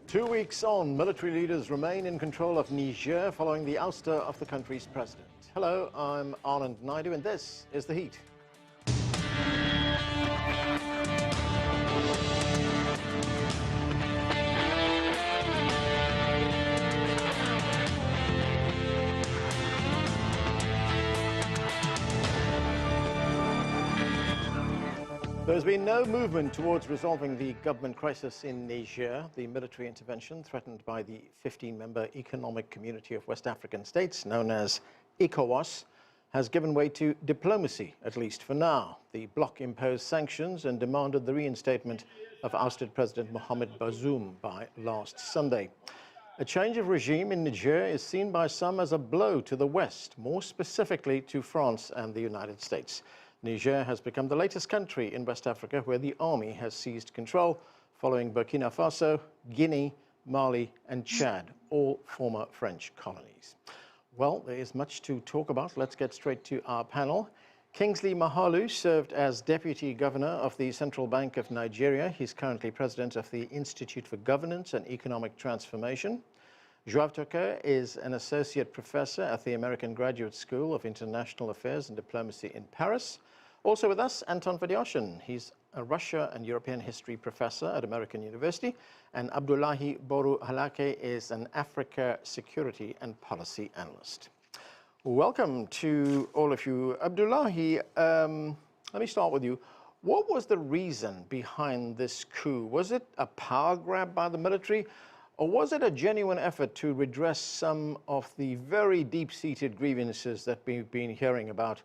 2 weeks on, military leaders remain in control of Niger following the ouster of the country's president. Hello, I'm Anand Naidu, and this is The Heat. There's been no movement towards resolving the government crisis in Niger. The military intervention threatened by the 15-member Economic Community of West African States, known as ECOWAS, has given way to diplomacy, at least for now. The bloc imposed sanctions and demanded the reinstatement of ousted President Mohamed Bazoum by last Sunday. A change of regime in Niger is seen by some as a blow to the West, more specifically to France and the United States. Niger has become the latest country in West Africa where the army has seized control, following Burkina Faso, Guinea, Mali and Chad, all former French colonies. Well, there is much to talk about. Let's get straight to our panel. Kingsley Moghalu served as Deputy Governor of the Central Bank of Nigeria. He's currently President of the Institute for Governance and Economic Transformation. Joao Toke is an Associate Professor at the American Graduate School of International Affairs and Diplomacy in Paris. Also with us, Anton Fedyashin. He's a Russia and European History Professor at American University. And Abdullahi Boru Halake is an Africa Security and Policy Analyst. Welcome to all of you. Abdullahi, let me start with you. What was the reason behind this coup? Was it a power grab by the military? Or was it a genuine effort to redress some of the very deep-seated grievances that we've been hearing about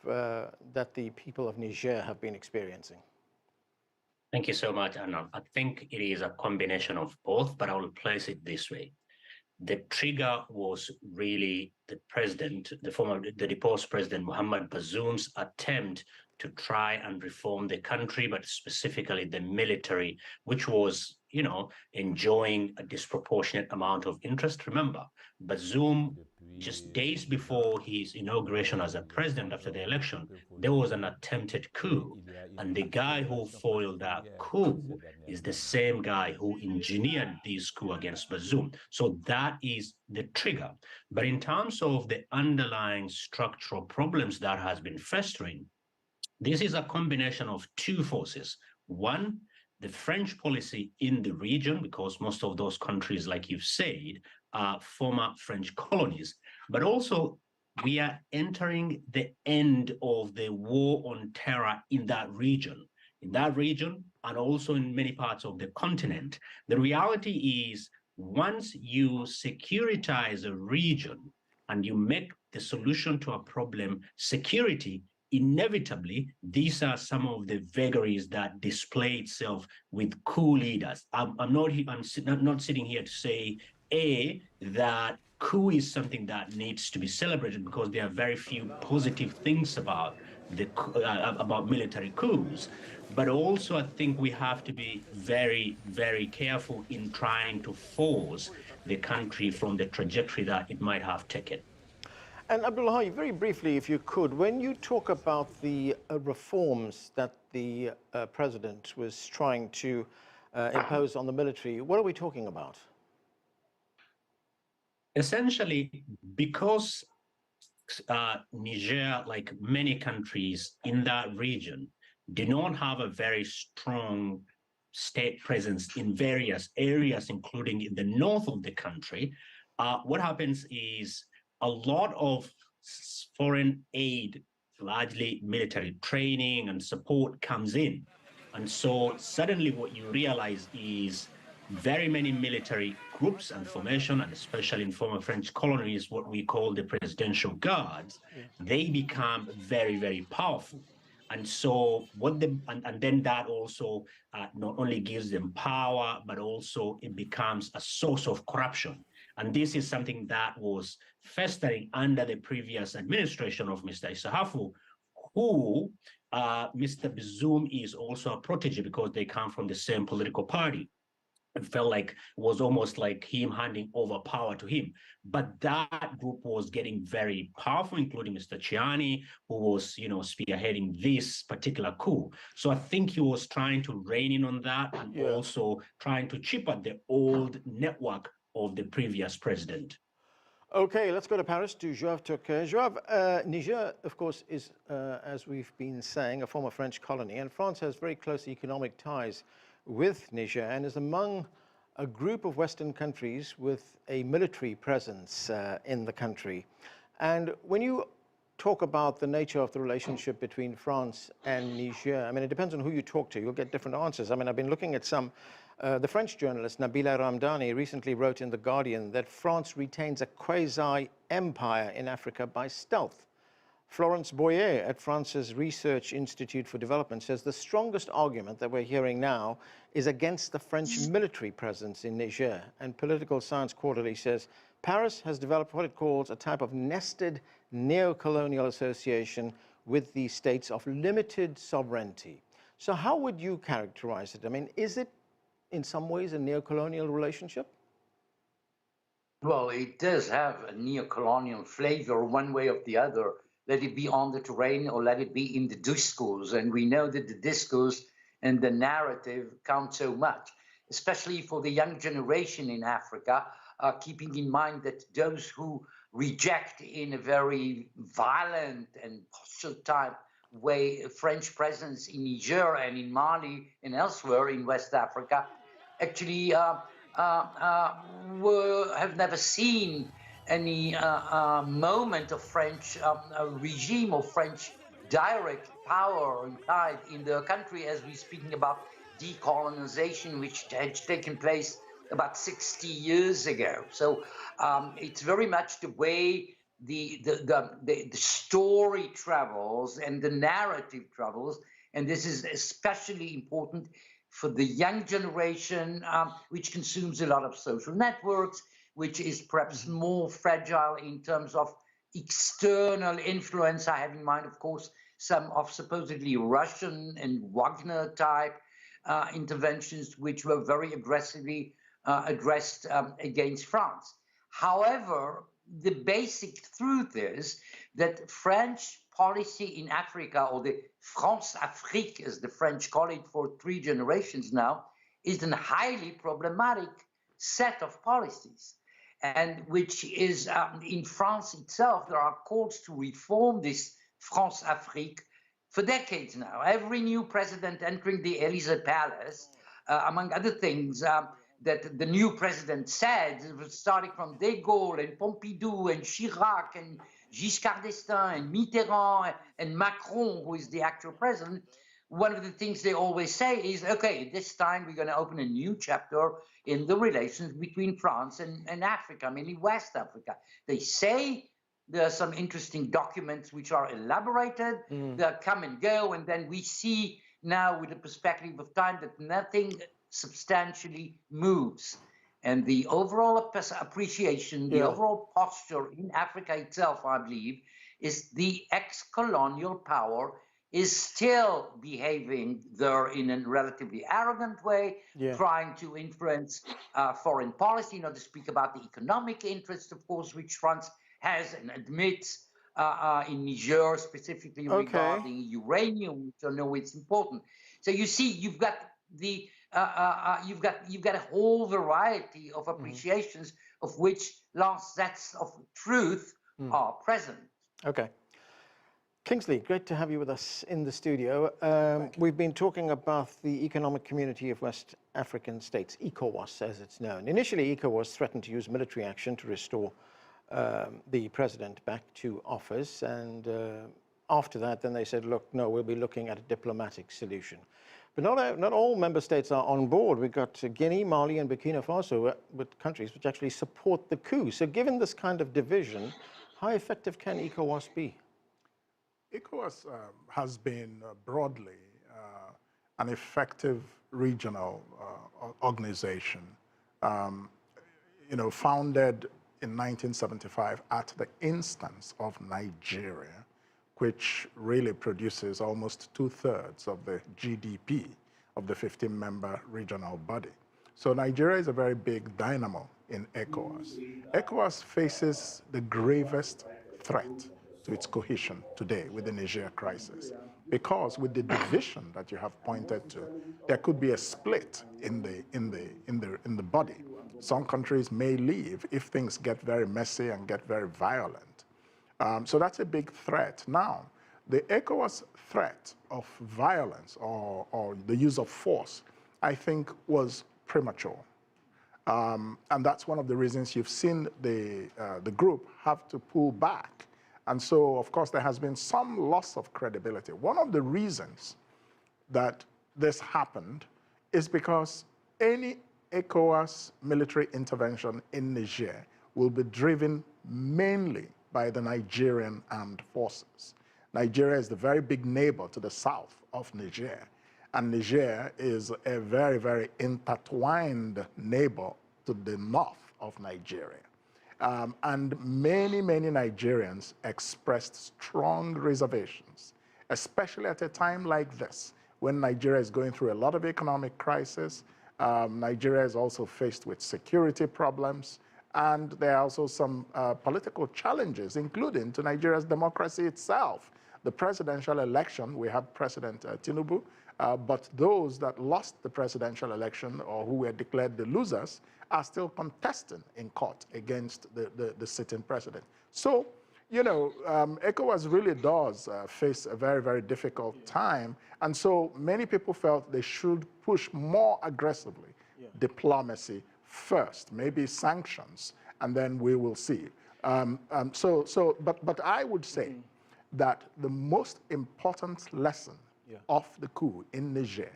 that the people of Niger have been experiencing? Thank you so much, Anand. I think it is a combination of both, but I will place it this way. The trigger was really the deposed President Mohamed Bazoum's attempt to try and reform the country, but specifically the military, which was, enjoying a disproportionate amount of interest. Remember, Bazoum, just days before his inauguration as a president after the election, there was an attempted coup. And the guy who foiled that coup is the same guy who engineered this coup against Bazoum. So that is the trigger. But in terms of the underlying structural problems that has been festering, this is a combination of two forces. One, the French policy in the region, because most of those countries, like you've said, are former French colonies. But also, we are entering the end of the war on terror in that region. And also in many parts of the continent. The reality is, once you securitize a region and you make the solution to a problem security, inevitably, these are some of the vagaries that display itself with coup leaders. I'm not sitting here to say, that coup is something that needs to be celebrated, because there are very few positive things about military coups. But also, I think we have to be very, very careful in trying to force the country from the trajectory that it might have taken. And Abdullahi, very briefly, if you could, when you talk about the reforms that the president was trying to impose on the military, what are we talking about? Essentially, because Niger, like many countries in that region, do not have a very strong state presence in various areas, including in the north of the country, what happens is a lot of foreign aid, largely military training and support, comes in. And so suddenly what you realize is very many military groups and formation, and especially in former French colonies, what we call the presidential guards, they become very, very powerful. And so and then that also not only gives them power, but also it becomes a source of corruption. And this is something that was festering under the previous administration of Mr. Issahafu, who Mr. Bazoum is also a protege, because they come from the same political party. it felt like it was almost like him handing over power to him. But that group was getting very powerful, including Mr. Chiani, who was, spearheading this particular coup. So I think he was trying to rein in on that and also trying to chip at the old network of the previous president. Okay, let's go to Paris, to Joëv Turquet. Joëv, Niger, of course, is, as we've been saying, a former French colony, and France has very close economic ties with Niger and is among a group of Western countries with a military presence in the country. And when you talk about the nature of the relationship between France and Niger, I mean, it depends on who you talk to. You'll get different answers. I mean, I've been looking at some. The French journalist Nabila Ramdani recently wrote in The Guardian that France retains a quasi-empire in Africa by stealth. Florence Boyer at France's Research Institute for Development says the strongest argument that we're hearing now is against the French military presence in Niger. And Political Science Quarterly says Paris has developed what it calls a type of nested neo-colonial association with the states of limited sovereignty. So how would you characterize it? I mean, is it in some ways a neo-colonial relationship? Well, it does have a neo-colonial flavor one way or the other. Let it be on the terrain or let it be in the discourse. And we know that the discourse and the narrative count so much, especially for the young generation in Africa, keeping in mind that those who reject in a very violent and hostile type way French presence in Niger and in Mali and elsewhere in West Africa actually have never seen any moment of French regime or French direct power implied in the country, as we're speaking about decolonization, which had taken place about 60 years ago. So it's very much the way the story travels and the narrative travels, and this is especially important for the young generation, which consumes a lot of social networks, which is perhaps more fragile in terms of external influence. I have in mind, of course, some of supposedly Russian and Wagner type interventions, which were very aggressively addressed against France. However, the basic truth is that French policy in Africa, or the France-Afrique, as the French call it for 3 generations now, is a highly problematic set of policies. And which is, in France itself, there are calls to reform this France-Afrique for decades now. Every new president entering the Élysée Palace, among other things, that the new president said, starting from De Gaulle and Pompidou and Chirac and Giscard d'Estaing and Mitterrand and Macron, who is the actual president, one of the things they always say is, okay, this time we're going to open a new chapter in the relations between France and Africa, mainly West Africa. They say there are some interesting documents which are elaborated, that come and go, and then we see now with the perspective of time that nothing substantially moves. And the overall appreciation, the overall posture in Africa itself, I believe, is the ex-colonial power is still behaving there in a relatively arrogant way, trying to influence foreign policy, not to speak about the economic interests, of course, which France has and admits in Niger, specifically regarding uranium, which I know it's important. So you see, you've got the you've got a whole variety of appreciations of which last sets of truth are present. Okay. Kingsley, great to have you with us in the studio. We've been talking about the Economic Community of West African States, ECOWAS as it's known. Initially, ECOWAS threatened to use military action to restore the president back to office. And after that, then they said, look, no, we'll be looking at a diplomatic solution. But not all member states are on board. We've got Guinea, Mali, and Burkina Faso, with countries which actually support the coup. So given this kind of division, how effective can ECOWAS be? ECOWAS has been broadly an effective regional organization, founded in 1975 at the instance of Nigeria, which really produces almost 2/3 of the GDP of the 15-member regional body. So Nigeria is a very big dynamo in ECOWAS. ECOWAS faces the gravest threat to its cohesion today with the Niger crisis, because with the division that you have pointed to, there could be a split in the body. Some countries may leave if things get very messy and get very violent. So that's a big threat. Now, the ECOWAS threat of violence or the use of force, I think, was premature. And that's one of the reasons you've seen the group have to pull back. And so, of course, there has been some loss of credibility. One of the reasons that this happened is because any ECOWAS military intervention in Niger will be driven mainly by the Nigerian armed forces. Nigeria is the very big neighbor to the south of Niger, and Niger is a very, very intertwined neighbor to the north of Nigeria. And many, many Nigerians expressed strong reservations, especially at a time like this, when Nigeria is going through a lot of economic crisis. Nigeria is also faced with security problems, and there are also some political challenges, including to Nigeria's democracy itself. The presidential election, we have President Tinubu, but those that lost the presidential election or who were declared the losers are still contesting in court against the sitting president. So, you know, ECOWAS really does face a very, very difficult time. And so many people felt they should push more aggressively diplomacy first, maybe sanctions, and then we will see. But I would say that the most important lesson of the coup in Niger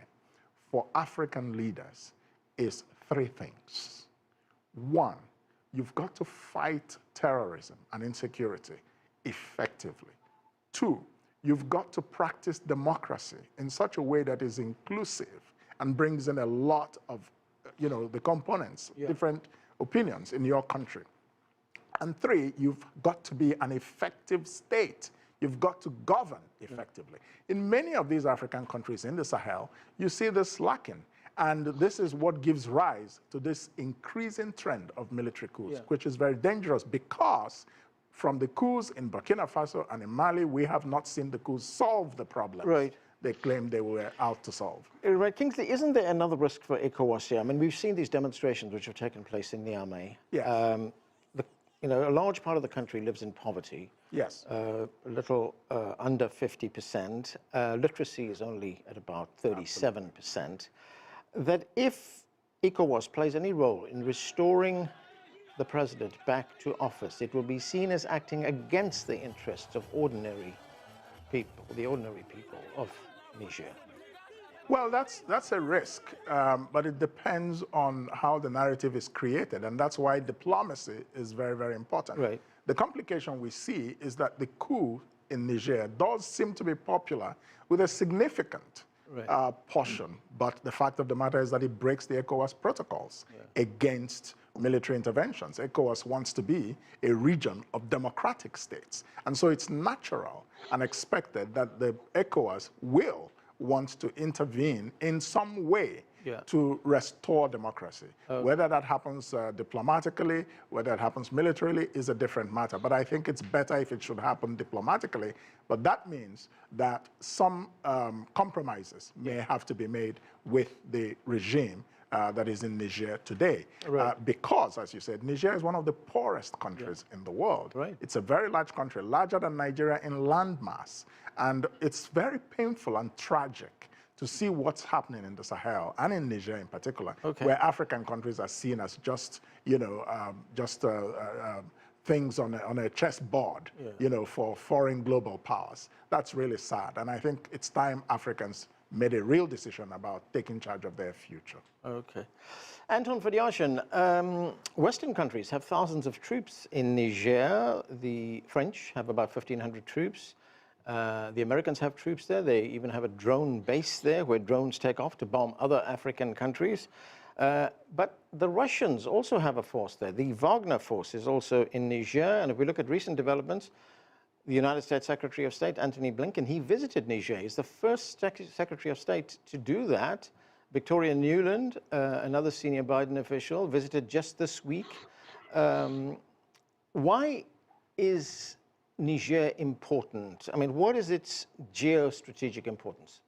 for African leaders is three things. One, you've got to fight terrorism and insecurity effectively. Two, you've got to practice democracy in such a way that is inclusive and brings in a lot of, you know, the components, different opinions in your country. And three, you've got to be an effective state. You've got to govern effectively. In many of these African countries in the Sahel, you see this lacking. And this is what gives rise to this increasing trend of military coups, which is very dangerous because from the coups in Burkina Faso and in Mali, we have not seen the coups solve the problems they claimed they were out to solve. Right, Kingsley, isn't there another risk for ECOWAS here? I mean, we've seen these demonstrations which have taken place in Niamey. Yes. You know, a large part of the country lives in poverty. Yes. A little under 50%. Literacy is only at about 37%. That if ECOWAS plays any role in restoring the president back to office, it will be seen as acting against the interests of ordinary people, the ordinary people of Niger. Well, that's a risk, but it depends on how the narrative is created, and that's why diplomacy is very, very important. Right. The complication we see is that the coup in Niger does seem to be popular with a significant portion, but the fact of the matter is that it breaks the ECOWAS protocols against military interventions. ECOWAS wants to be a region of democratic states, and so it's natural and expected that the ECOWAS will want to intervene in some way to restore democracy. Whether that happens diplomatically, whether it happens militarily is a different matter. But I think it's better if it should happen diplomatically. But that means that some compromises may have to be made with the regime that is in Niger today. Because, as you said, Niger is one of the poorest countries in the world. It's a very large country, larger than Nigeria in landmass. And it's very painful and tragic to see what's happening in the Sahel and in Niger in particular, where African countries are seen as just, you know, things on a chessboard, you know, for foreign global powers. That's really sad. And I think it's time Africans made a real decision about taking charge of their future. Okay. Anton Fadiashian, Western countries have thousands of troops in Niger. The French have about 1,500 troops. The Americans have troops there. They even have a drone base there where drones take off to bomb other African countries. But the Russians also have a force there. The Wagner force is also in Niger. And if we look at recent developments, the United States Secretary of State, Antony Blinken, he visited Niger. He's the first Secretary of State to do that Victoria Newland, another senior Biden official, visited just this week. Why is Niger important? I mean, what is its geostrategic importance?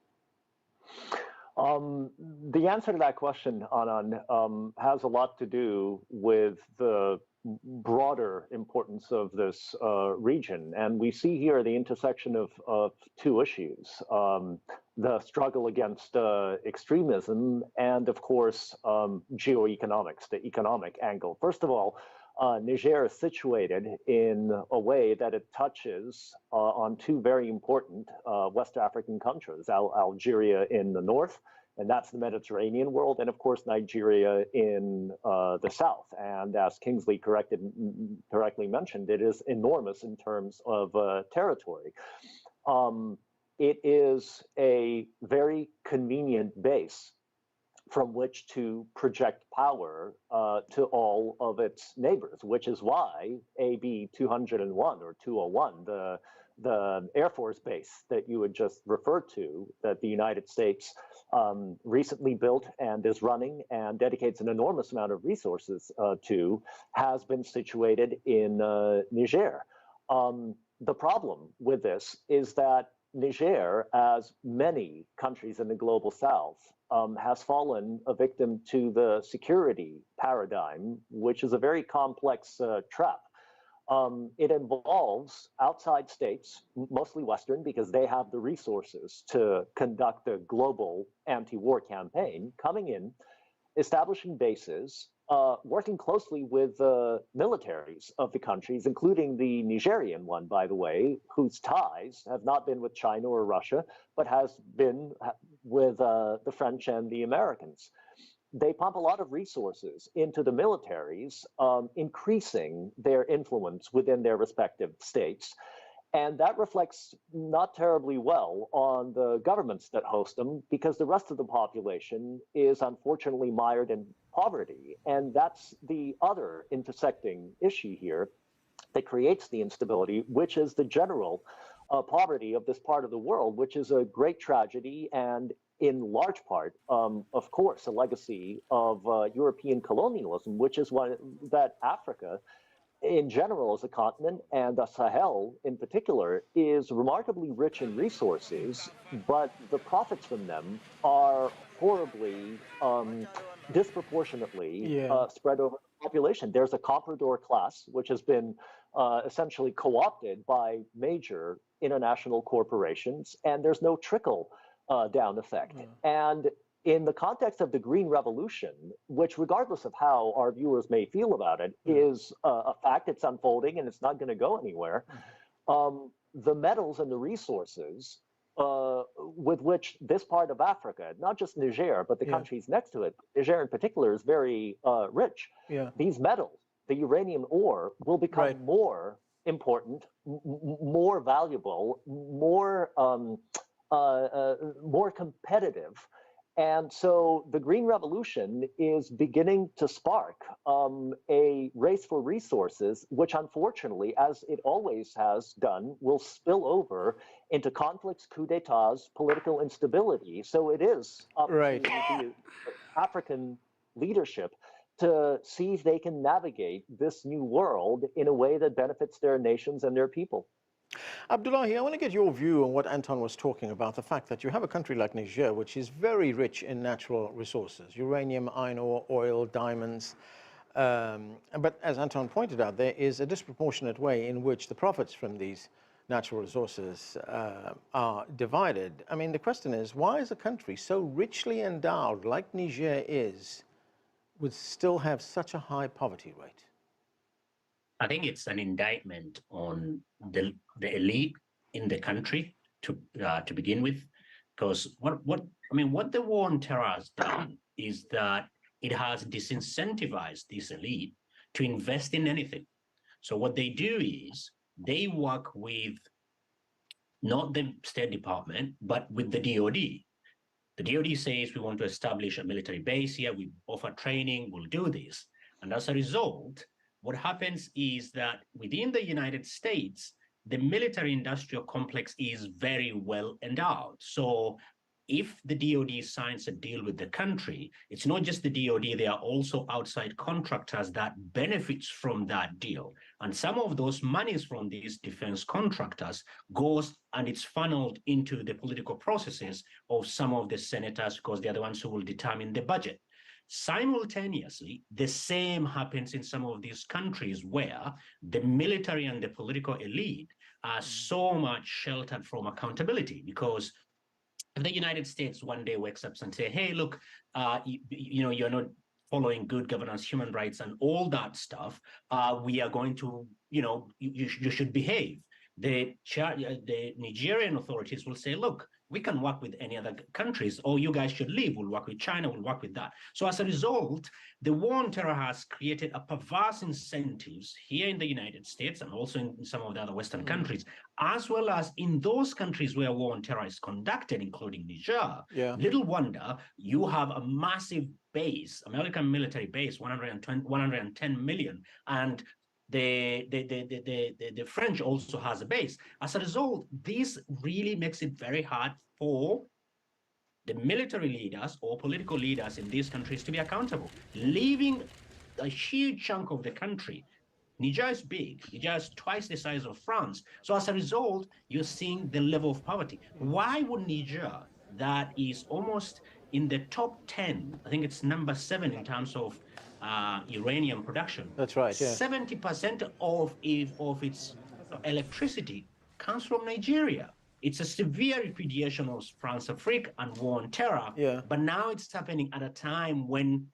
The answer to that question, Anand, has a lot to do with the broader importance of this region. And we see here the intersection of two issues, the struggle against extremism and, of course, geoeconomics, the economic angle. First of all, Niger is situated in a way that it touches on two very important West African countries, Algeria in the north, and that's the Mediterranean world, and of course Nigeria in the south. And as Kingsley correctly mentioned, it is enormous in terms of territory. It is a very convenient base from which to project power to all of its neighbors, which is why AB 201 or 201, the Air Force base that you had just referred to, that the United States recently built and is running and dedicates an enormous amount of resources to, has been situated in Niger. The problem with this is that Niger, as many countries in the global south, has fallen a victim to the security paradigm, which is a very complex trap. It involves outside states, mostly Western, because they have the resources to conduct a global anti-war campaign, coming in, establishing bases, working closely with the militaries of the countries, including the Nigerian one, by the way, whose ties have not been with China or Russia, but has been with the French and the Americans. They pump a lot of resources into the militaries, increasing their influence within their respective states. And that reflects not terribly well on the governments that host them, because the rest of the population is unfortunately mired in poverty. And that's the other intersecting issue here that creates the instability, which is the general poverty of this part of the world, which is a great tragedy and in large part, of course, a legacy of European colonialism, which is one that Africa in general as a continent, and the Sahel in particular, is remarkably rich in resources, but the profits from them are horribly, disproportionately spread over the population. There's a comprador class, which has been essentially co-opted by major international corporations, and there's no trickle down effect. And in the context of the Green Revolution, which regardless of how our viewers may feel about it, is a fact, it's unfolding and it's not going to go anywhere, the metals and the resources with which this part of Africa, not just Niger, but the countries next to it, Niger in particular is very rich. These metals, the uranium ore, will become more important, more valuable, more competitive. And so the Green Revolution is beginning to spark a race for resources, which unfortunately, as it always has done, will spill over into conflicts, coups d'etats, political instability. So it is up to the African leadership to see if they can navigate this new world in a way that benefits their nations and their people. Abdullahi, I want to get your view on what Anton was talking about, the fact that you have a country like Niger, which is very rich in natural resources, uranium, iron ore, oil, diamonds. But as Anton pointed out, there is a disproportionate way in which the profits from these natural resources are divided. I mean, the question is, why is a country so richly endowed like Niger is, would still have such a high poverty rate? I think it's an indictment on the elite in the country to begin with, because what the war on terror has done is that it has disincentivized this elite to invest in anything. So what they do is they work with not the State Department, but with the DoD. The DoD says we want to establish a military base here, we offer training, we'll do this. And as a result, what happens is that within the United States, the military industrial complex is very well endowed. So if the DoD signs a deal with the country, it's not just the DoD, there are also outside contractors that benefits from that deal. And some of those monies from these defense contractors goes and it's funneled into the political processes of some of the senators because they're the ones who will determine the budget. Simultaneously, the same happens in some of these countries where the military and the political elite are so much sheltered from accountability, because if the United States one day wakes up and say, hey, look, you're not following good governance, human rights, and all that stuff, we are going to, you should behave. The Nigerian authorities will say, look, we can work with any other countries, or you guys should leave. We'll work with China, we'll work with that. So as a result, the war on terror has created a perverse incentives here in the United States and also in some of the other Western countries, as well as in those countries where war on terror is conducted, including Niger. Yeah. Little wonder you have a massive base, American military base, 110 million, and the French also has a base. As a result, this really makes it very hard for the military leaders or political leaders in these countries to be accountable, leaving a huge chunk of the country. Niger is big. Niger is twice the size of France. So as a result, you're seeing the level of poverty. Why would Niger, that is almost in the top 10, I think it's number 7 in terms of uranium production. That's right, yeah. 70% of its electricity comes from Nigeria. It's a severe repudiation of France-Afrique and war on terror. Yeah. But now it's happening at a time when,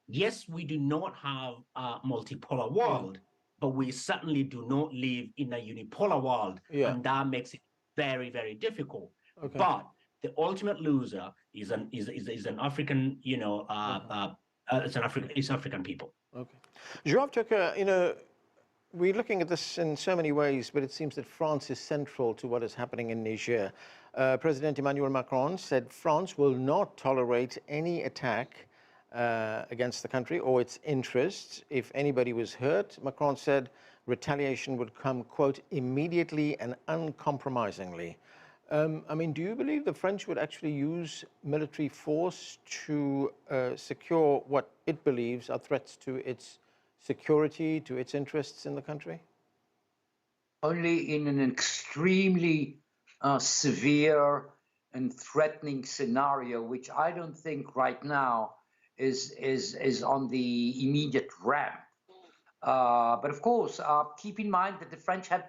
yes, we do not have a multipolar world, but we certainly do not live in a unipolar world. Yeah. And that makes it very, very difficult. Okay. But the ultimate loser is an African, it's African people. Okay. Joab Tucker, we're looking at this in so many ways, but it seems that France is central to what is happening in Niger. President Emmanuel Macron said France will not tolerate any attack against the country or its interests. If anybody was hurt, Macron said retaliation would come, quote, immediately and uncompromisingly. Do you believe the French would actually use military force to secure what it believes are threats to its security, to its interests in the country? Only in an extremely severe and threatening scenario, which I don't think right now is on the immediate ramp. But of course, keep in mind that the French have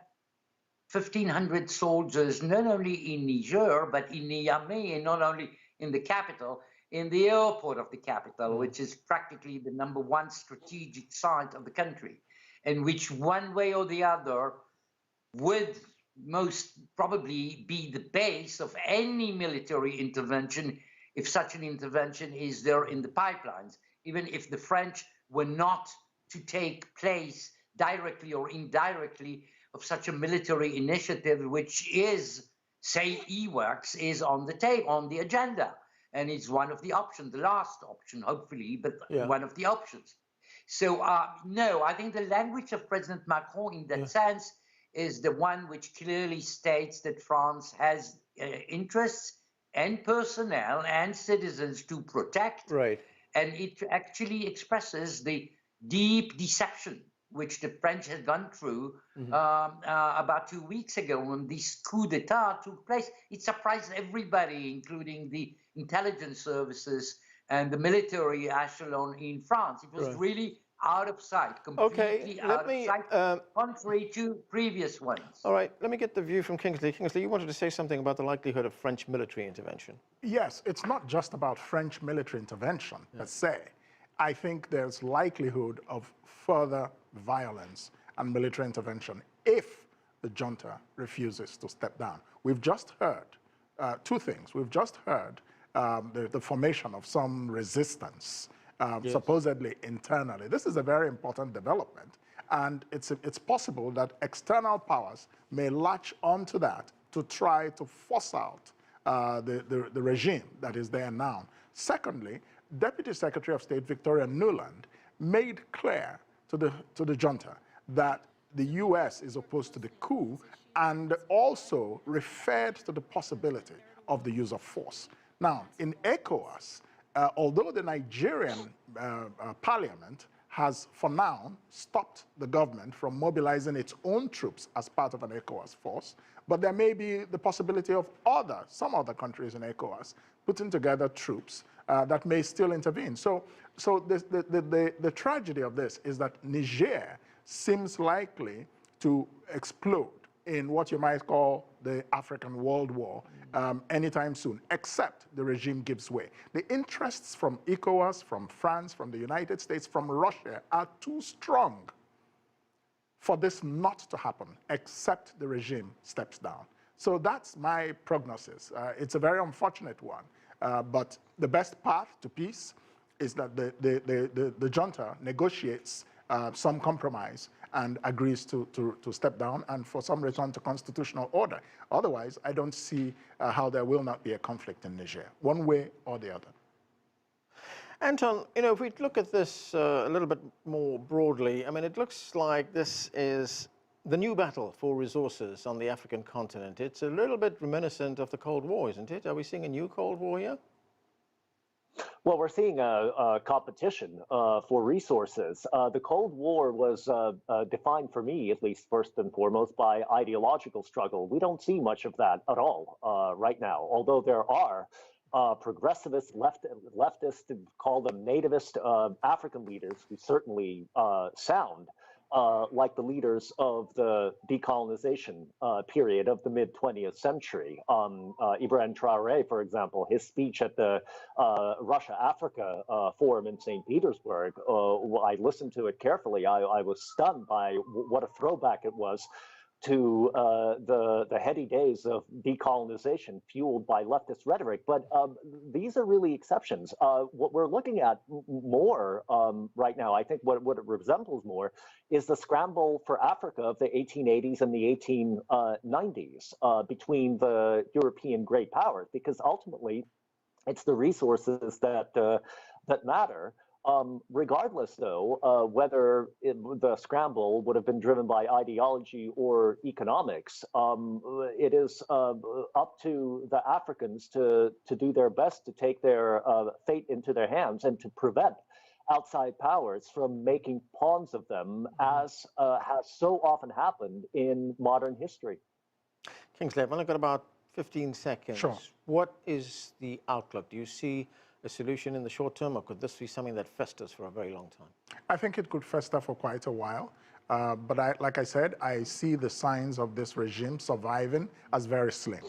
1,500 soldiers, not only in Niger, but in Niamey, and not only in the capital, in the airport of the capital, which is practically the #1 strategic site of the country, and which one way or the other would most probably be the base of any military intervention if such an intervention is there in the pipelines, even if the French were not to take place directly or indirectly of such a military initiative, which is, say, EWACS, is on the table, on the agenda. And it's one of the options, the last option, hopefully, but one of the options. So, no, I think the language of President Macron in that sense is the one which clearly states that France has interests and personnel and citizens to protect. Right. And it actually expresses the deep deception which the French had gone through about 2 weeks ago when this coup d'etat took place. It surprised everybody, including the intelligence services and the military echelon in France. It was really out of sight, completely out of sight, contrary to previous ones. All right, let me get the view from Kingsley. Kingsley, you wanted to say something about the likelihood of French military intervention. Yes, it's not just about French military intervention per se. I think there's likelihood of further violence and military intervention if the junta refuses to step down. We've just heard two things. We've just heard the formation of some resistance, supposedly internally. This is a very important development, and it's possible that external powers may latch onto that to try to force out the regime that is there now. Secondly, Deputy Secretary of State Victoria Nuland made clear to the junta that the U.S. is opposed to the coup, and also referred to the possibility of the use of force. Now, in ECOWAS, although the Nigerian parliament has, for now, stopped the government from mobilizing its own troops as part of an ECOWAS force, but there may be the possibility of some other countries in ECOWAS putting together troops that may still intervene. So the tragedy of this is that Niger seems likely to explode in what you might call the African World War anytime soon, except the regime gives way. The interests from ECOWAS, from France, from the United States, from Russia are too strong for this not to happen, except the regime steps down. So that's my prognosis. It's a very unfortunate one, but the best path to peace is that the junta negotiates some compromise and agrees to step down and for some return to constitutional order. Otherwise, I don't see how there will not be a conflict in Niger, one way or the other. Anton, if we look at this a little bit more broadly, I mean, it looks like this is the new battle for resources on the African continent. It's a little bit reminiscent of the Cold War, isn't it? Are we seeing a new Cold War here? Well, we're seeing a competition for resources. The Cold War was defined for me, at least first and foremost, by ideological struggle. We don't see much of that at all right now, although there are progressivist, leftists, to call them nativist African leaders who certainly sound like the leaders of the decolonization period of the mid-20th century. Ibrahim Traoré, for example, his speech at the Russia-Africa Forum in St. Petersburg, I listened to it carefully. I was stunned by what a throwback it was to the heady days of decolonization fueled by leftist rhetoric. But these are really exceptions. What we're looking at more right now, I think what it resembles more, is the scramble for Africa of the 1880s and the 1890s between the European great powers, because ultimately it's the resources that matter. Regardless, though, whether the scramble would have been driven by ideology or economics, it is up to the Africans to do their best to take their fate into their hands and to prevent outside powers from making pawns of them, as has so often happened in modern history. Kingsley, I've only got about 15 seconds. Sure. What is the outlook? Do you see a solution in the short term, or could this be something that festers for a very long time? I think it could fester for quite a while. But like I said, I see the signs of this regime surviving as very slim.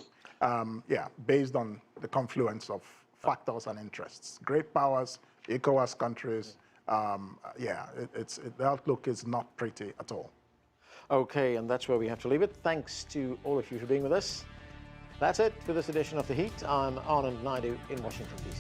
Based on the confluence of factors and interests. Great powers, ECOWAS countries, the outlook is not pretty at all. Okay, and that's where we have to leave it. Thanks to all of you for being with us. That's it for this edition of The Heat. I'm Anand Naidu in Washington, D.C.